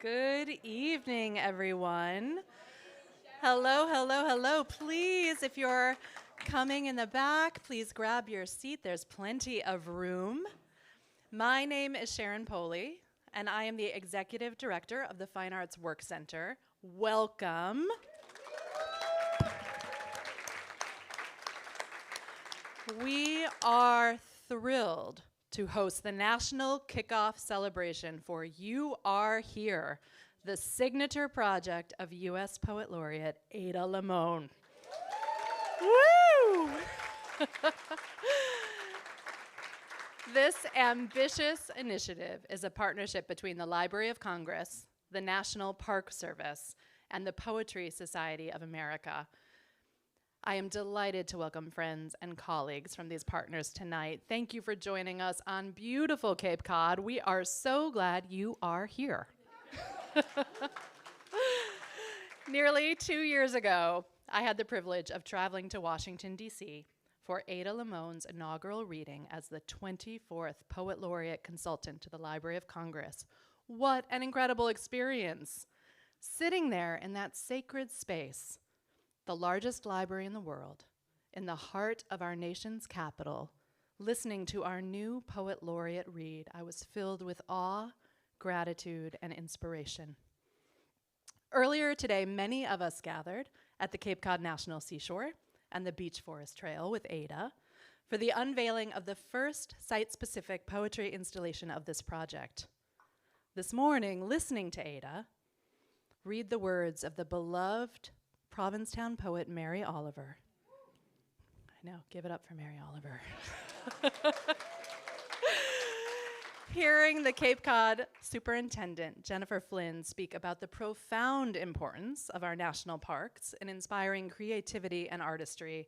Good evening, everyone. Hello, hello, hello. Please, if you're coming in the back, please grab your seat. There's plenty of room. My name is Sharon Poley, and I am the Executive Director of the Fine Arts Work Center. Welcome. We are thrilled to host the national kickoff celebration for You Are Here, the signature project of U.S. Poet Laureate Ada Limón. Woo! This ambitious initiative is a partnership between the Library of Congress, the National Park Service, and the Poetry Society of America. I am delighted to welcome friends and colleagues from these partners tonight. Thank you for joining us on beautiful Cape Cod. We are so glad you are here. Nearly 2 years ago, I had the privilege of traveling to Washington, D.C. for Ada Limón's inaugural reading as the 24th Poet Laureate consultant to the Library of Congress. What an incredible experience! Sitting there in that sacred space, the largest library in the world, in the heart of our nation's capital, listening to our new Poet Laureate read, I was filled with awe, gratitude, and inspiration. Earlier today, many of us gathered at the Cape Cod National Seashore and the Beach Forest Trail with Ada for the unveiling of the first site-specific poetry installation of this project. This morning, listening to Ada read the words of the beloved Provincetown poet Mary Oliver. I know, give it up for Mary Oliver. Hearing the Cape Cod Superintendent Jennifer Flynn speak about the profound importance of our national parks in inspiring creativity and artistry,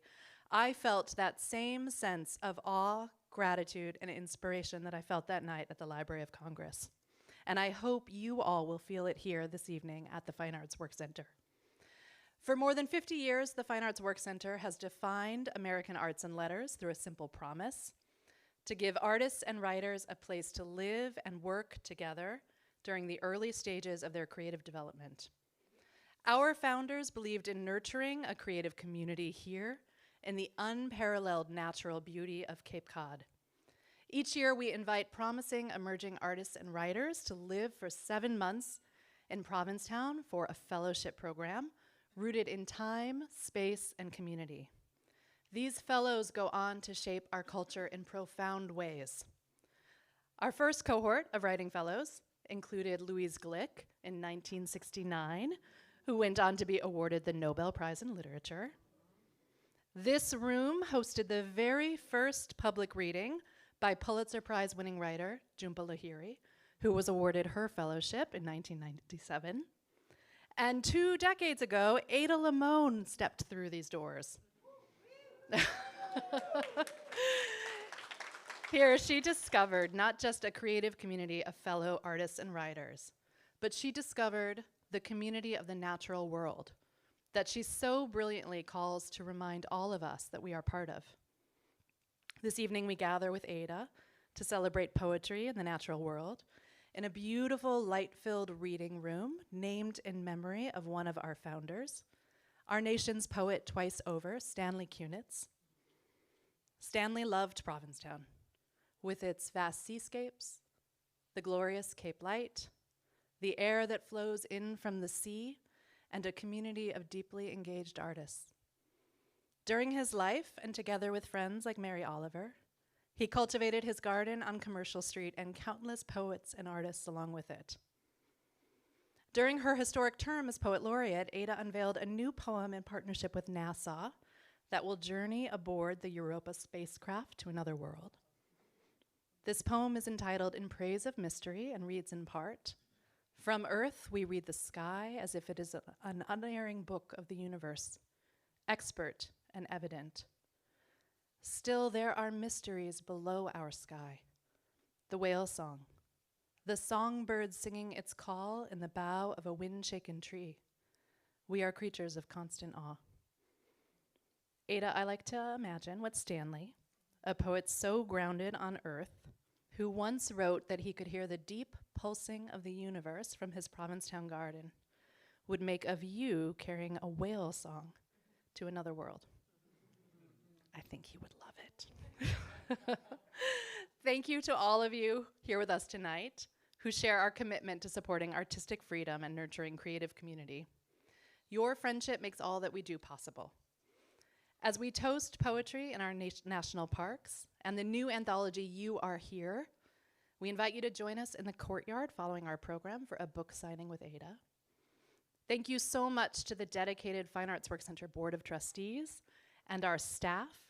I felt that same sense of awe, gratitude, and inspiration that I felt that night at the Library of Congress. And I hope you all will feel it here this evening at the Fine Arts Work Center. For more than 50 years, the Fine Arts Work Center has defined American arts and letters through a simple promise: to give artists and writers a place to live and work together during the early stages of their creative development. Our founders believed in nurturing a creative community here in the unparalleled natural beauty of Cape Cod. Each year, we invite promising emerging artists and writers to live for 7 months in Provincetown for a fellowship program rooted in time, space, and community. These fellows go on to shape our culture in profound ways. Our first cohort of writing fellows included Louise Glick in 1969, who went on to be awarded the Nobel Prize in Literature. This room hosted the very first public reading by Pulitzer Prize-winning writer Jhumpa Lahiri, who was awarded her fellowship in 1997. And 2 decades ago, Ada Limón stepped through these doors. Here, she discovered not just a creative community of fellow artists and writers, but she discovered the community of the natural world that she so brilliantly calls to remind all of us that we are part of. This evening, we gather with Ada to celebrate poetry in the natural world in a beautiful, light-filled reading room named in memory of one of our founders, our nation's poet twice over, Stanley Kunitz. Stanley loved Provincetown, with its vast seascapes, the glorious Cape Light, the air that flows in from the sea, and a community of deeply engaged artists. During his life, and together with friends like Mary Oliver, he cultivated his garden on Commercial Street and countless poets and artists along with it. During her historic term as Poet Laureate, Ada unveiled a new poem in partnership with NASA that will journey aboard the Europa spacecraft to another world. This poem is entitled In Praise of Mystery and reads in part, "From Earth we read the sky as if it is an unerring book of the universe, expert and evident. Still there are mysteries below our sky, the whale song, the songbird singing its call in the bough of a wind-shaken tree. We are creatures of constant awe." Ada, I like to imagine what Stanley, a poet so grounded on earth, who once wrote that he could hear the deep pulsing of the universe from his Provincetown garden, would make of you carrying a whale song to another world. I think he would love it. Thank you to all of you here with us tonight who share our commitment to supporting artistic freedom and nurturing creative community. Your friendship makes all that we do possible. As we toast poetry in our national parks and the new anthology, You Are Here, we invite you to join us in the courtyard following our program for a book signing with Ada. Thank you so much to the dedicated Fine Arts Work Center Board of Trustees and our staff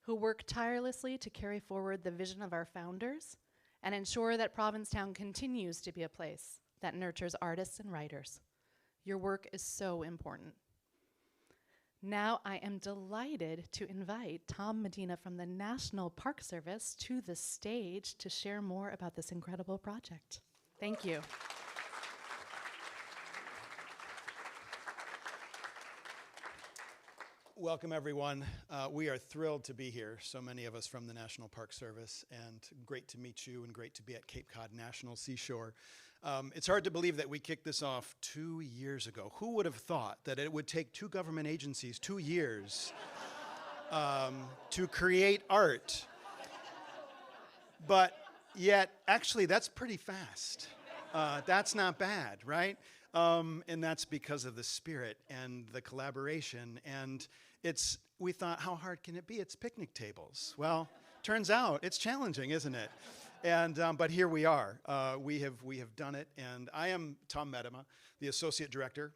who work tirelessly to carry forward the vision of our founders and ensure that Provincetown continues to be a place that nurtures artists and writers. Your work is so important. Now I am delighted to invite Tom Medina from the National Park Service to the stage to share more about this incredible project. Thank you. Welcome, everyone. We are thrilled to be here, so many of us from the National Park Service, and great to meet you and great to be at Cape Cod National Seashore. It's hard to believe that we kicked this off 2 years ago. Who would have thought that it would take two government agencies 2 years to create art? But yet, actually, that's pretty fast. That's not bad, right? And that's because of the spirit and the collaboration. And we thought, how hard can it be? It's picnic tables. Well, turns out it's challenging, isn't it? And but here we are. We have done it. And I am Tom Medina, the Associate Director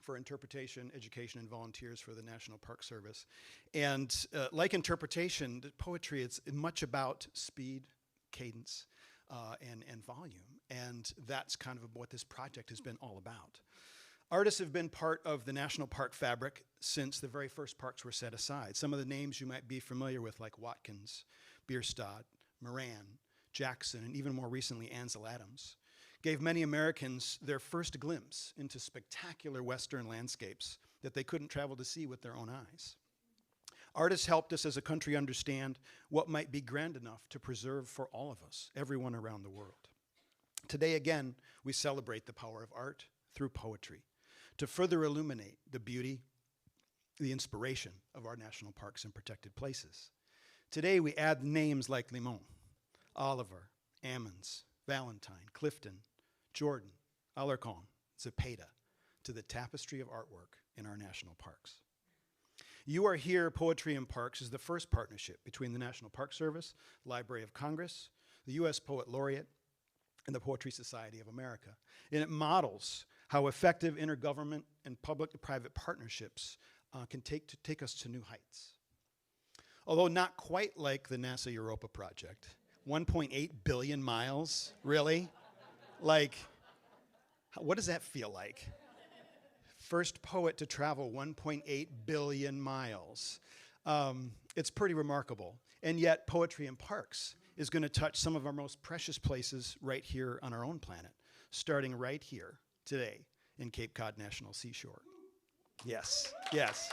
for Interpretation, Education, and Volunteers for the National Park Service. And like interpretation, poetry is much about speed, cadence, and volume. And that's kind of what this project has been all about. Artists have been part of the national park fabric since the very first parks were set aside. Some of the names you might be familiar with, like Watkins, Bierstadt, Moran, Jackson, and even more recently, Ansel Adams, gave many Americans their first glimpse into spectacular Western landscapes that they couldn't travel to see with their own eyes. Artists helped us as a country understand what might be grand enough to preserve for all of us, everyone around the world. Today, again, we celebrate the power of art through poetry to further illuminate the beauty, the inspiration of our national parks and protected places. Today, we add names like Limón, Oliver, Ammons, Valentine, Clifton, Jordan, Alarcon, Zepeda to the tapestry of artwork in our national parks. You Are Here, Poetry in Parks is the first partnership between the National Park Service, Library of Congress, the U.S. Poet Laureate, and the Poetry Society of America. And it models how effective intergovernment and public-to-private partnerships can take us to new heights. Although not quite like the NASA Europa project. 1.8 billion miles, really? Like, what does that feel like? First poet to travel 1.8 billion miles. It's pretty remarkable. And yet, Poetry in Parks is going to touch some of our most precious places right here on our own planet, starting right here today in Cape Cod National Seashore. Yes, yes.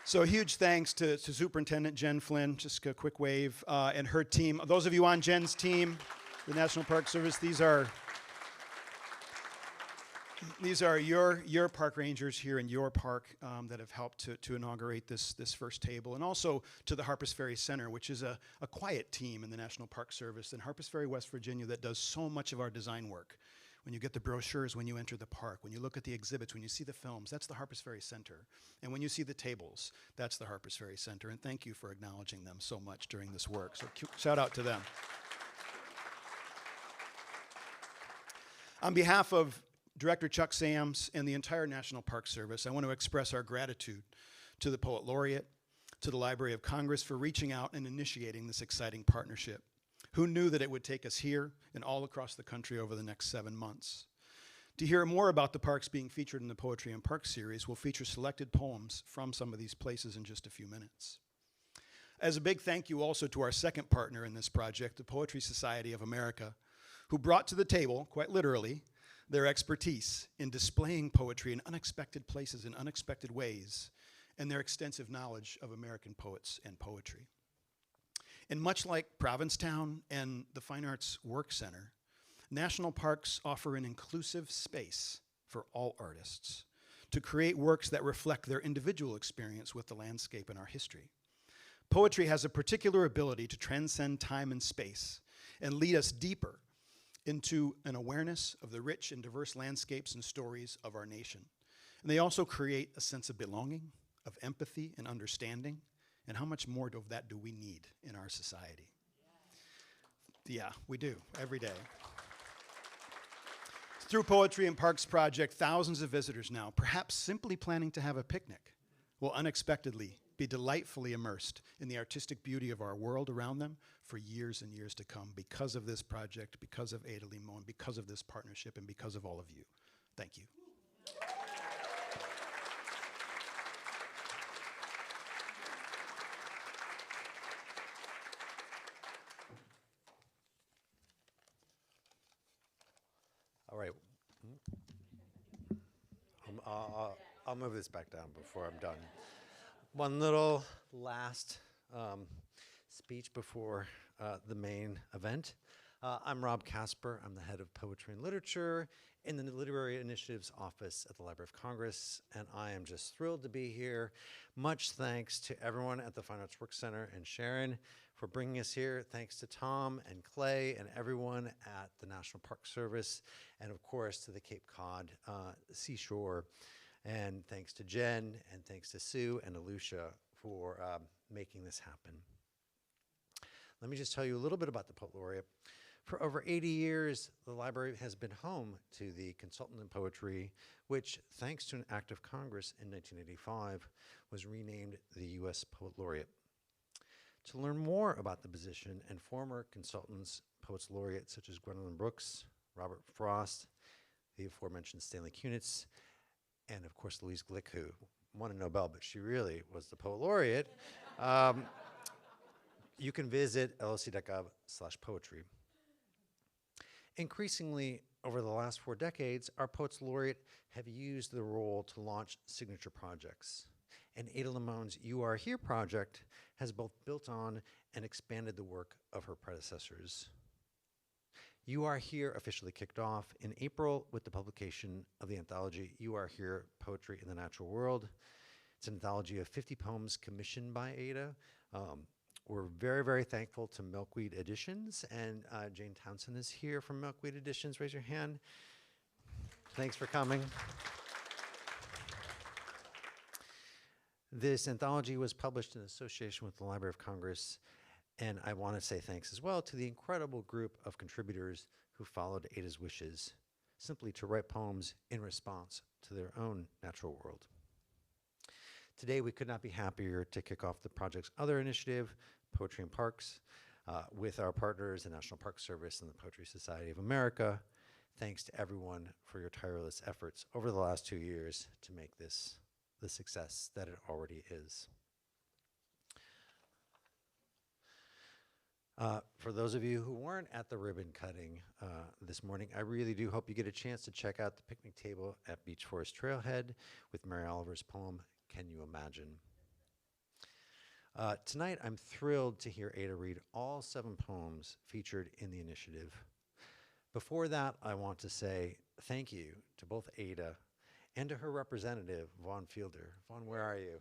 So huge thanks to Superintendent Jen Flynn, just a quick wave, and her team. Those of you on Jen's team, the National Park Service, these are your park rangers here in your park that have helped to inaugurate this first table, and also to the Harpers Ferry Center, which is a quiet team in the National Park Service in Harpers Ferry, West Virginia, that does so much of our design work. When you get the brochures, when you enter the park, when you look at the exhibits, when you see the films, that's the Harpers Ferry Center. And when you see the tables, that's the Harpers Ferry Center. And thank you for acknowledging them so much during this work. So shout out to them. On behalf of Director Chuck Sams and the entire National Park Service, I want to express our gratitude to the Poet Laureate, to the Library of Congress for reaching out and initiating this exciting partnership. Who knew that it would take us here and all across the country over the next 7 months? To hear more about the parks being featured in the Poetry in Parks series, we'll feature selected poems from some of these places in just a few minutes. As a big thank you also to our second partner in this project, the Poetry Society of America, who brought to the table, quite literally, their expertise in displaying poetry in unexpected places in unexpected ways, and their extensive knowledge of American poets and poetry. And much like Provincetown and the Fine Arts Work Center, national parks offer an inclusive space for all artists to create works that reflect their individual experience with the landscape and our history. Poetry has a particular ability to transcend time and space and lead us deeper into an awareness of the rich and diverse landscapes and stories of our nation. And they also create a sense of belonging, of empathy and understanding, and how much more of that do we need in our society? Yeah, we do, every day. Through Poetry in Parks Project, thousands of visitors now, perhaps simply planning to have a picnic, will unexpectedly be delightfully immersed in the artistic beauty of our world around them for years and years to come because of this project, because of Ada Limón, because of this partnership, and because of all of you. Thank you. All right. I'll move this back down before I'm done. One little last speech before the main event. I'm Rob Casper. I'm the head of Poetry and Literature in the Literary Initiatives Office at the Library of Congress, and I am just thrilled to be here. Much thanks to everyone at the Fine Arts Work Center and Sharon for bringing us here. Thanks to Tom and Clay and everyone at the National Park Service, and of course to the Cape Cod Seashore. And thanks to Jen, and thanks to Sue and Alusha for making this happen. Let me just tell you a little bit about the Poet Laureate. For over 80 years, the library has been home to the Consultant in Poetry, which, thanks to an act of Congress in 1985, was renamed the U.S. Poet Laureate. To learn more about the position and former consultants, Poets Laureate such as Gwendolyn Brooks, Robert Frost, the aforementioned Stanley Kunitz, and of course Louise Glick, who won a Nobel, but she really was the Poet Laureate, you can visit lsc.gov/poetry. Increasingly, over the last 4 decades, our Poets Laureate have used the role to launch signature projects. And Ada Limon's You Are Here project has both built on and expanded the work of her predecessors. You Are Here officially kicked off in April with the publication of the anthology You Are Here, Poetry in the Natural World. It's an anthology of 50 poems commissioned by Ada. We're very, very thankful to Milkweed Editions, and Jane Townsend is here from Milkweed Editions. Raise your hand. Thanks for coming. This anthology was published in association with the Library of Congress, and I want to say thanks as well to the incredible group of contributors who followed Ada's wishes, simply to write poems in response to their own natural world. Today, we could not be happier to kick off the project's other initiative, Poetry in Parks, with our partners, the National Park Service and the Poetry Society of America. Thanks to everyone for your tireless efforts over the last 2 years to make this the success that it already is. For those of you who weren't at the ribbon cutting this morning, I really do hope you get a chance to check out the picnic table at Beach Forest Trailhead with Mary Oliver's poem, Can You Imagine? Tonight, I'm thrilled to hear Ada read all 7 poems featured in the initiative. Before that, I want to say thank you to both Ada and to her representative, Vaughn Fielder. Vaughn, where are you?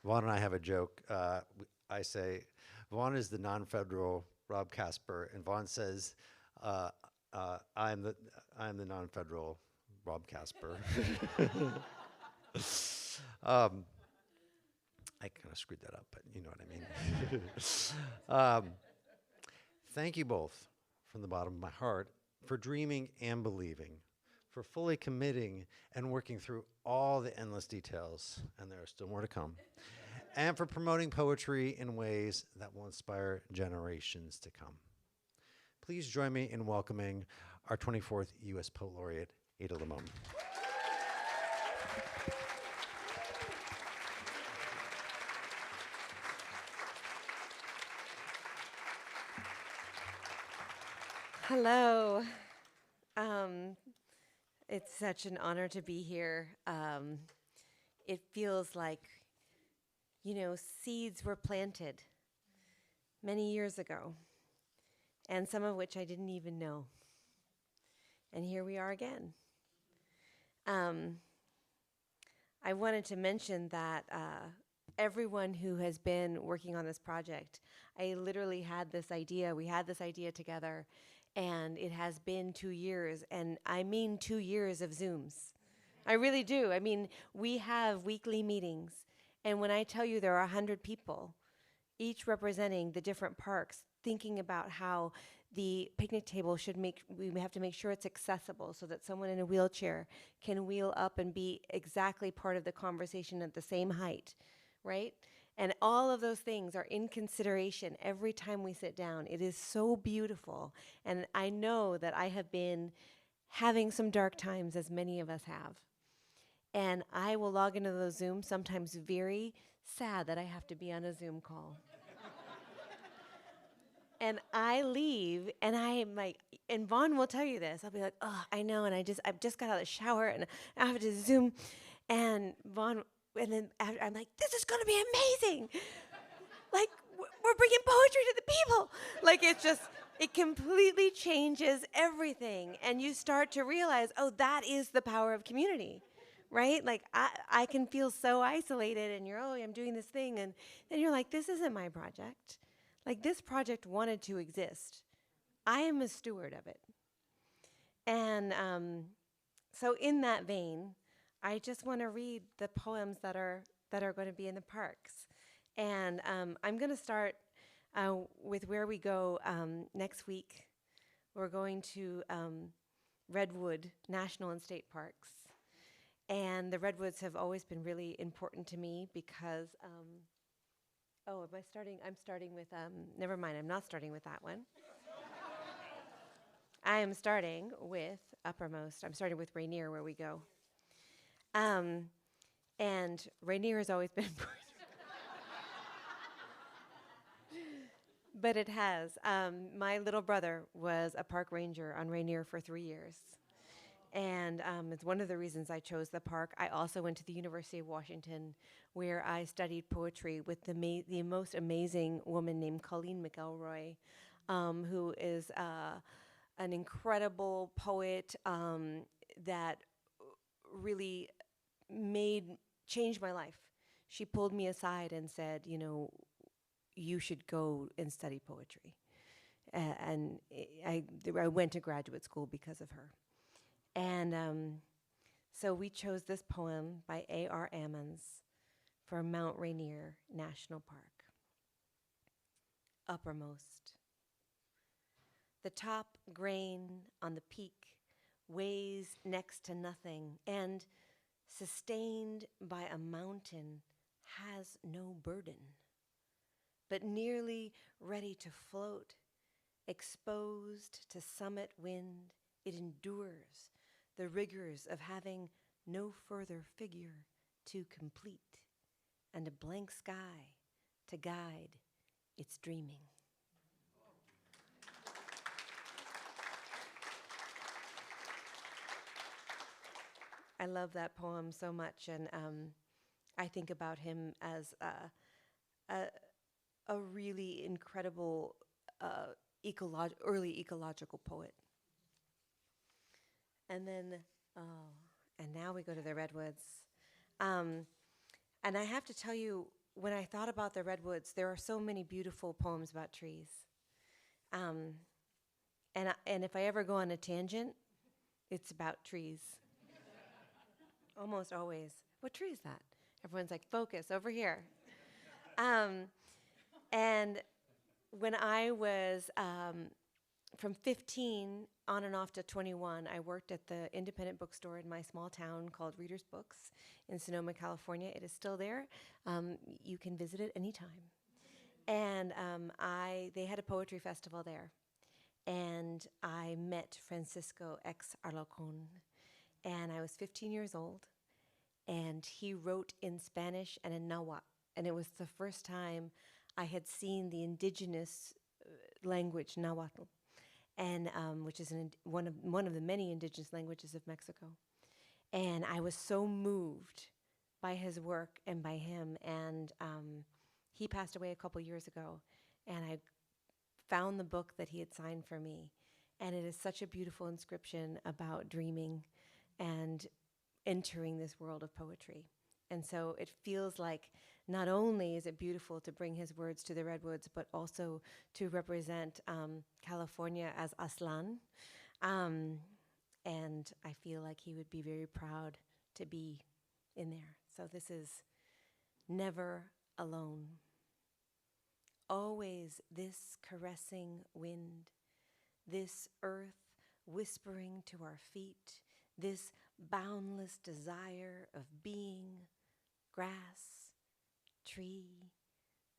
Vaughn and I have a joke. I say, Vaughn is the non-federal Rob Casper, and Vaughn says, I'm the non-federal Rob Casper. I kind of screwed that up, but you know what I mean. Thank you both from the bottom of my heart for dreaming and believing, for fully committing and working through all the endless details, and there are still more to come, and for promoting poetry in ways that will inspire generations to come. Please join me in welcoming our 24th U.S. Poet Laureate, Ada Limón. Hello. It's such an honor to be here. It feels like, seeds were planted many years ago, and some of which I didn't even know. And here we are again. I wanted to mention that everyone who has been working on this project, I literally had this idea. We had this idea together, and it has been 2 years, and I mean 2 years of Zooms. I really do. I mean, we have weekly meetings, and when I tell you there are 100 people, each representing the different parks, thinking about how the picnic table we have to make sure it's accessible so that someone in a wheelchair can wheel up and be exactly part of the conversation at the same height, right? And all of those things are in consideration every time we sit down. It is so beautiful. And I know that I have been having some dark times, as many of us have. And I will log into those Zooms, sometimes very sad that I have to be on a Zoom call. And I leave, and I'm like, and Vaughn will tell you this. I'll be like, oh, I know, and I've just got out of the shower, and I have to Zoom, and Vaughn, and then I'm like, this is gonna be amazing. Like, we're bringing poetry to the people. Like, it completely changes everything, and you start to realize, oh, that is the power of community, right? Like, I can feel so isolated, and I'm doing this thing, and then you're like, this isn't my project. Like, this project wanted to exist. I am a steward of it. And so in that vein, I just want to read the poems that are going to be in the parks. And I'm going to start with where we go next week. We're going to Redwood National and State Parks. And the Redwoods have always been really important to me because am I starting? I'm starting with, never mind, I'm not starting with that one. I am starting with Uppermost. I'm starting with Rainier, where we go. And Rainier has always been important. But it has. My little brother was a park ranger on Rainier for 3 years. And it's one of the reasons I chose the park. I also went to the University of Washington, where I studied poetry with the most amazing woman named Colleen McElroy, who is an incredible poet that really changed my life. She pulled me aside and said, you should go and study poetry. And I went to graduate school because of her. And so we chose this poem by A.R. Ammons for Mount Rainier National Park. Uppermost. The top grain on the peak weighs next to nothing, and sustained by a mountain has no burden, but nearly ready to float, exposed to summit wind, it endures the rigors of having no further figure to complete, and a blank sky to guide its dreaming. I love that poem so much, and I think about him as a really incredible early ecological poet. And then, and now we go to the Redwoods. And I have to tell you, when I thought about the Redwoods, there are so many beautiful poems about trees. And if I ever go on a tangent, it's about trees. Almost always. What tree is that? Everyone's like, focus, over here. And when I was from 15 on and off to 21, I worked at the independent bookstore in my small town called Reader's Books in Sonoma, California. It is still there. You can visit it anytime. And they had a poetry festival there. And I met Francisco X. Arlacon. And I was 15 years old. And he wrote in Spanish and in Nahuatl. And it was the first time I had seen the indigenous language, Nahuatl. and which is one of the many indigenous languages of Mexico. And I was so moved by his work and by him. And he passed away a couple years ago, and I found the book that he had signed for me, and it is such a beautiful inscription about dreaming and entering this world of poetry. And so it feels like not only is it beautiful to bring his words to the Redwoods, but also to represent California as Aslan. And I feel like he would be very proud to be in there. So this is Never Alone. Always this caressing wind, this earth whispering to our feet, this boundless desire of being, grass, tree,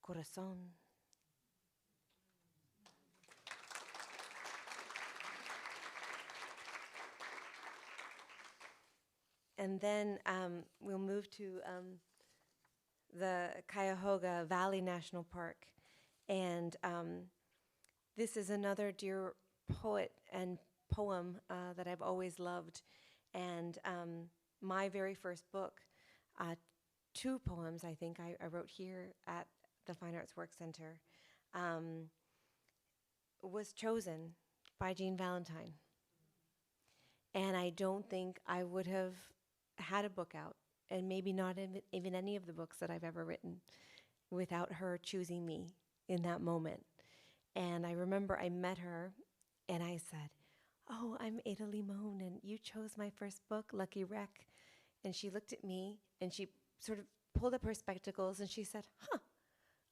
corazón. And then we'll move to the Cuyahoga Valley National Park. And this is another dear poet and poem that I've always loved. And my very first book, 2 poems I think I wrote here at the Fine Arts Work Center, was chosen by Jean Valentine. And I don't think I would have had a book out, and maybe not even any of the books that I've ever written, without her choosing me in that moment. And I remember I met her, and I said, "Oh, I'm Ada Limón, and you chose my first book, Lucky Wreck." And she looked at me, and she sort of pulled up her spectacles, and she said, "Huh,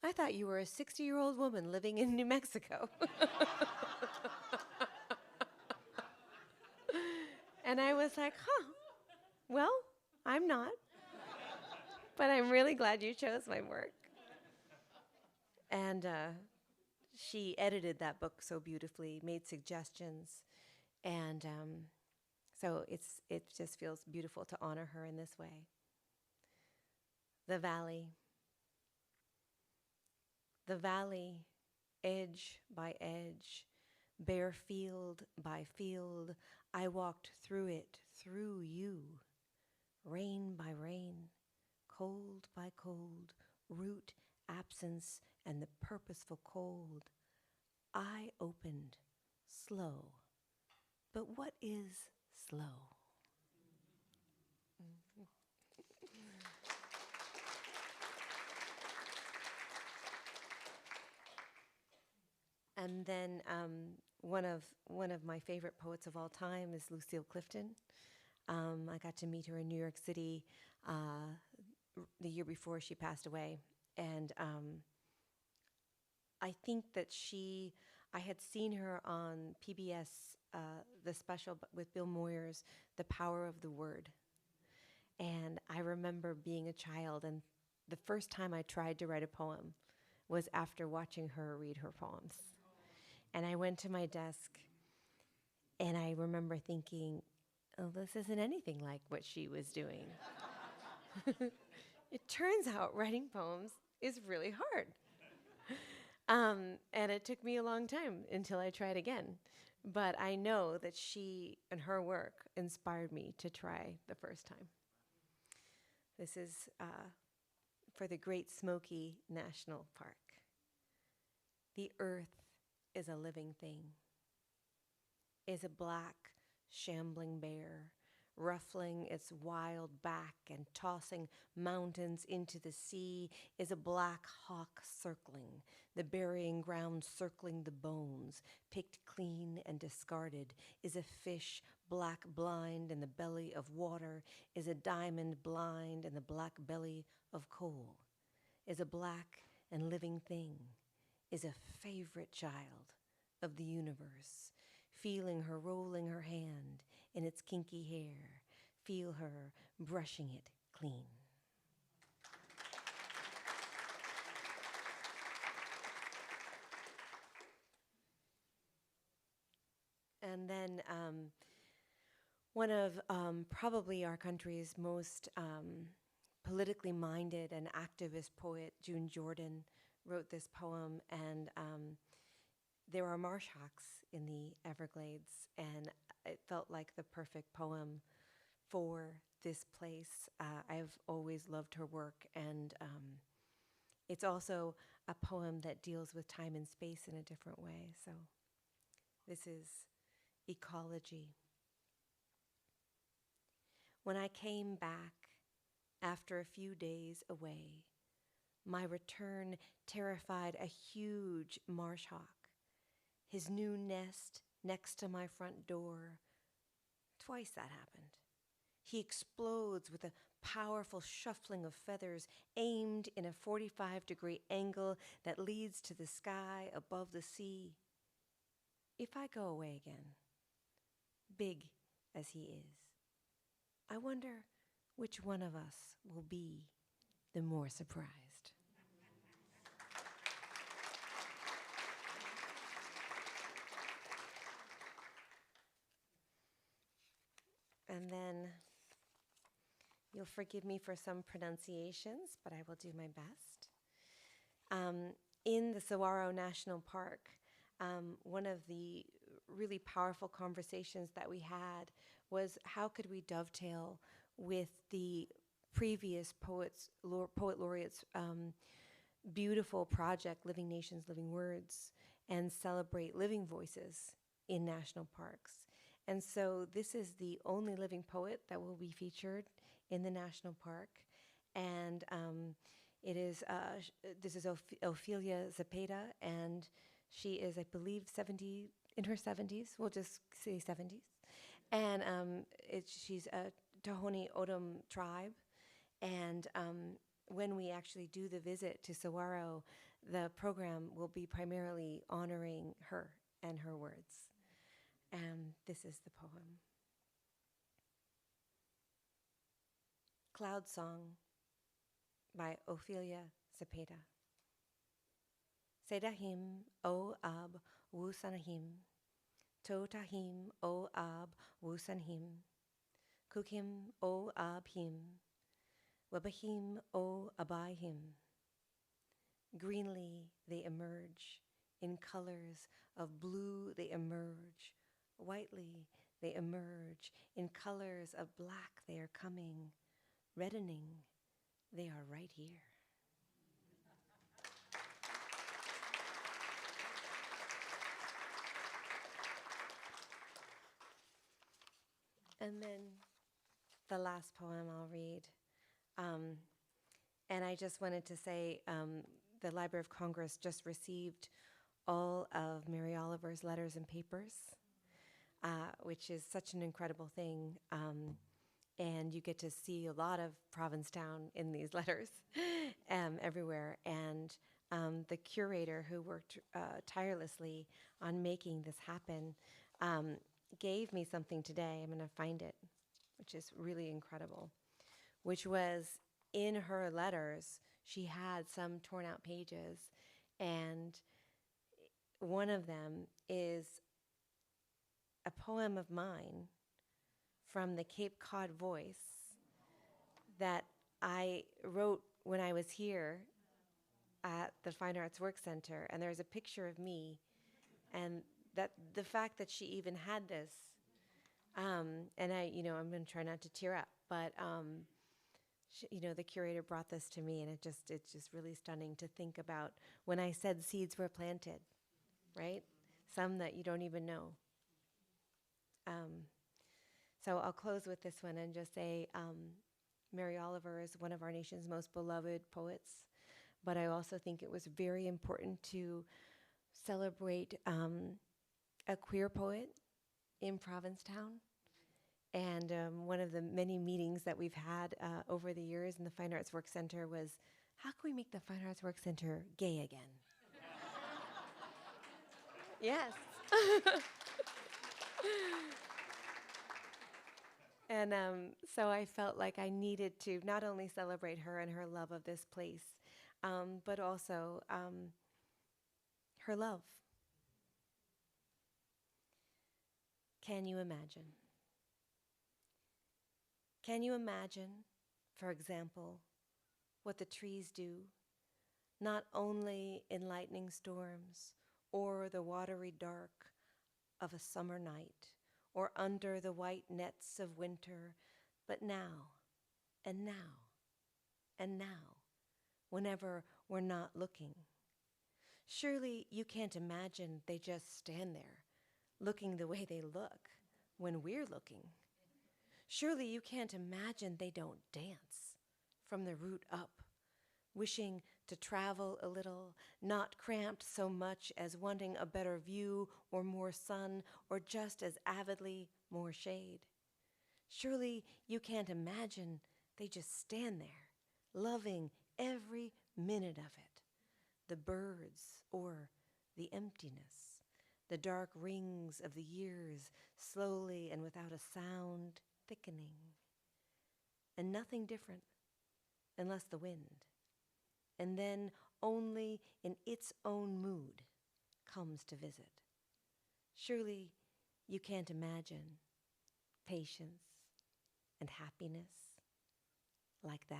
I thought you were a 60-year-old woman living in New Mexico." And I was like, "Huh, well, I'm not. But I'm really glad you chose my work." And she edited that book so beautifully, made suggestions, and so it just feels beautiful to honor her in this way. The valley, edge by edge, bare field by field, I walked through it, through you, rain by rain, cold by cold, root, absence, and the purposeful cold. I opened, slow. But what is slow? And then one of my favorite poets of all time is Lucille Clifton. I got to meet her in New York City the year before she passed away, and I think that I had seen her on PBS, the special with Bill Moyers, The Power of the Word. And I remember being a child, and the first time I tried to write a poem was after watching her read her poems. And I went to my desk, and I remember thinking, "Oh, this isn't anything like what she was doing." It turns out writing poems is really hard. And it took me a long time until I tried again. But I know that she and her work inspired me to try the first time. This is for the Great Smoky National Park. The earth is a living thing, is a black, shambling bear, ruffling its wild back and tossing mountains into the sea, is a black hawk circling, the burying ground circling the bones, picked clean and discarded, is a fish black blind in the belly of water, is a diamond blind in the black belly of coal, is a black and living thing, is a favorite child of the universe, feeling her rolling her hand in its kinky hair, feel her brushing it clean. And then one of probably our country's most politically minded and activist poet, June Jordan, wrote this poem, and there are marsh hawks in the Everglades, and it felt like the perfect poem for this place. I've always loved her work, and it's also a poem that deals with time and space in a different way. So this is Ecology. When I came back after a few days away, my return terrified a huge marsh hawk. His new nest next to my front door. Twice that happened. He explodes with a powerful shuffling of feathers aimed in a 45-degree angle that leads to the sky above the sea. If I go away again, big as he is, I wonder which one of us will be the more surprised. And then you'll forgive me for some pronunciations, but I will do my best. In the Saguaro National Park, one of the really powerful conversations that we had was how could we dovetail with the previous poet laureates' beautiful project, Living Nations, Living Words, and celebrate living voices in national parks. And so this is the only living poet that will be featured in the national park. And it is, this is Ophelia Zepeda, and she is, I believe, in her 70s. We'll just say 70s. And she's a Tohono O'odham tribe. And when we actually do the visit to Saguaro, the program will be primarily honoring her and her words. And this is the poem. Cloud Song by Ophelia Zepeda. Sedahim o ab wusanahim, totahim o ab wusanhim, kukim o abhim, wabahim o abaihim. Greenly they emerge, in colors of blue they emerge, whitely they emerge, in colors of black they are coming, reddening, they are right here. And then the last poem I'll read. And I just wanted to say the Library of Congress just received all of Mary Oliver's letters and papers, which is such an incredible thing. And you get to see a lot of Provincetown in these letters everywhere. And the curator who worked tirelessly on making this happen gave me something today. I'm going to find it, which is really incredible, which was in her letters, she had some torn out pages. And one of them is a poem of mine from the Cape Cod Voice that I wrote when I was here at the Fine Arts Work Center. And there's a picture of me, and that the fact that she even had this, and I'm going to try not to tear up, but the curator brought this to me, and it's just really stunning to think about when I said seeds were planted, right? Some that you don't even know. So I'll close with this one and just say, Mary Oliver is one of our nation's most beloved poets, but I also think it was very important to celebrate a queer poet in Provincetown. And one of the many meetings that we've had over the years in the Fine Arts Work Center was, how can we make the Fine Arts Work Center gay again? Yes. And so I felt like I needed to not only celebrate her and her love of this place, but also her love. Can you imagine? Can you imagine, for example, what the trees do, not only in lightning storms or the watery dark of a summer night, or under the white nets of winter, but now, and now, and now, whenever we're not looking. Surely you can't imagine they just stand there, looking the way they look when we're looking. Surely you can't imagine they don't dance from the root up, wishing to travel a little, not cramped so much as wanting a better view or more sun, or just as avidly more shade. Surely you can't imagine they just stand there, loving every minute of it, the birds or the emptiness, the dark rings of the years slowly and without a sound thickening, and nothing different unless the wind, and then only in its own mood comes to visit. Surely you can't imagine patience and happiness like that.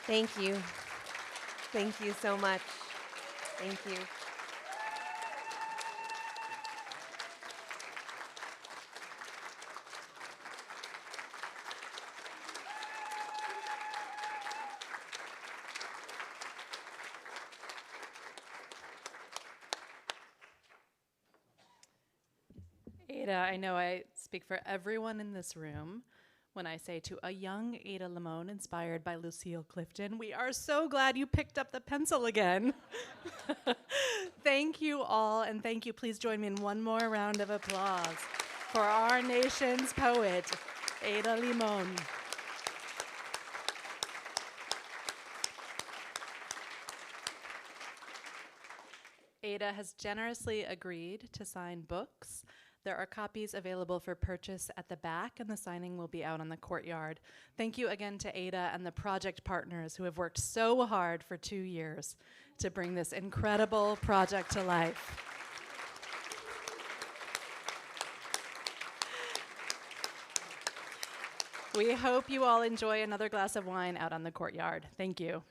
Thank you. Thank you so much. Thank you. Ada, I know I speak for everyone in this room when I say to a young Ada Limón inspired by Lucille Clifton, we are so glad you picked up the pencil again. Thank you all, and thank you. Please join me in one more round of applause for our nation's poet, Ada Limón. Ada has generously agreed to sign books. There are copies available for purchase at the back, and the signing will be out on the courtyard. Thank you again to Ada and the project partners who have worked so hard for 2 years to bring this incredible project to life. We hope you all enjoy another glass of wine out on the courtyard. Thank you.